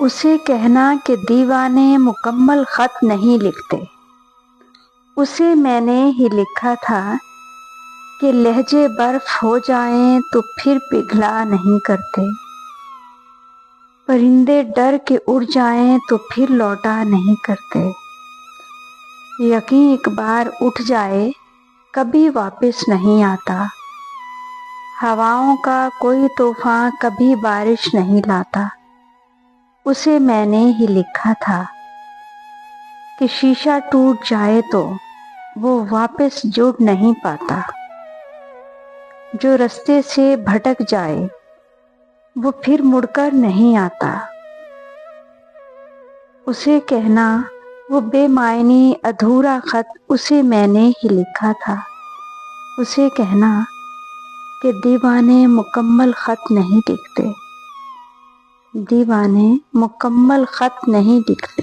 اسے کہنا کہ دیوانے مکمل خط نہیں لکھتے۔ اسے میں نے ہی لکھا تھا کہ لہجے برف ہو جائیں تو پھر پگھلا نہیں کرتے، پرندے ڈر کے اڑ جائیں تو پھر لوٹا نہیں کرتے، یقین ایک بار اٹھ جائے کبھی واپس نہیں آتا، ہواؤں کا کوئی طوفان کبھی بارش نہیں لاتا۔ اسے میں نے ہی لکھا تھا کہ شیشہ ٹوٹ جائے تو وہ واپس جڑ نہیں پاتا، جو رستے سے بھٹک جائے وہ پھر مڑ کر نہیں آتا۔ اسے کہنا وہ بے معنی ادھورا خط اسے میں نے ہی لکھا تھا۔ اسے کہنا کہ دیوانے مکمل خط نہیں لکھتے، دیوانے مکمل خط نہیں لکھتے۔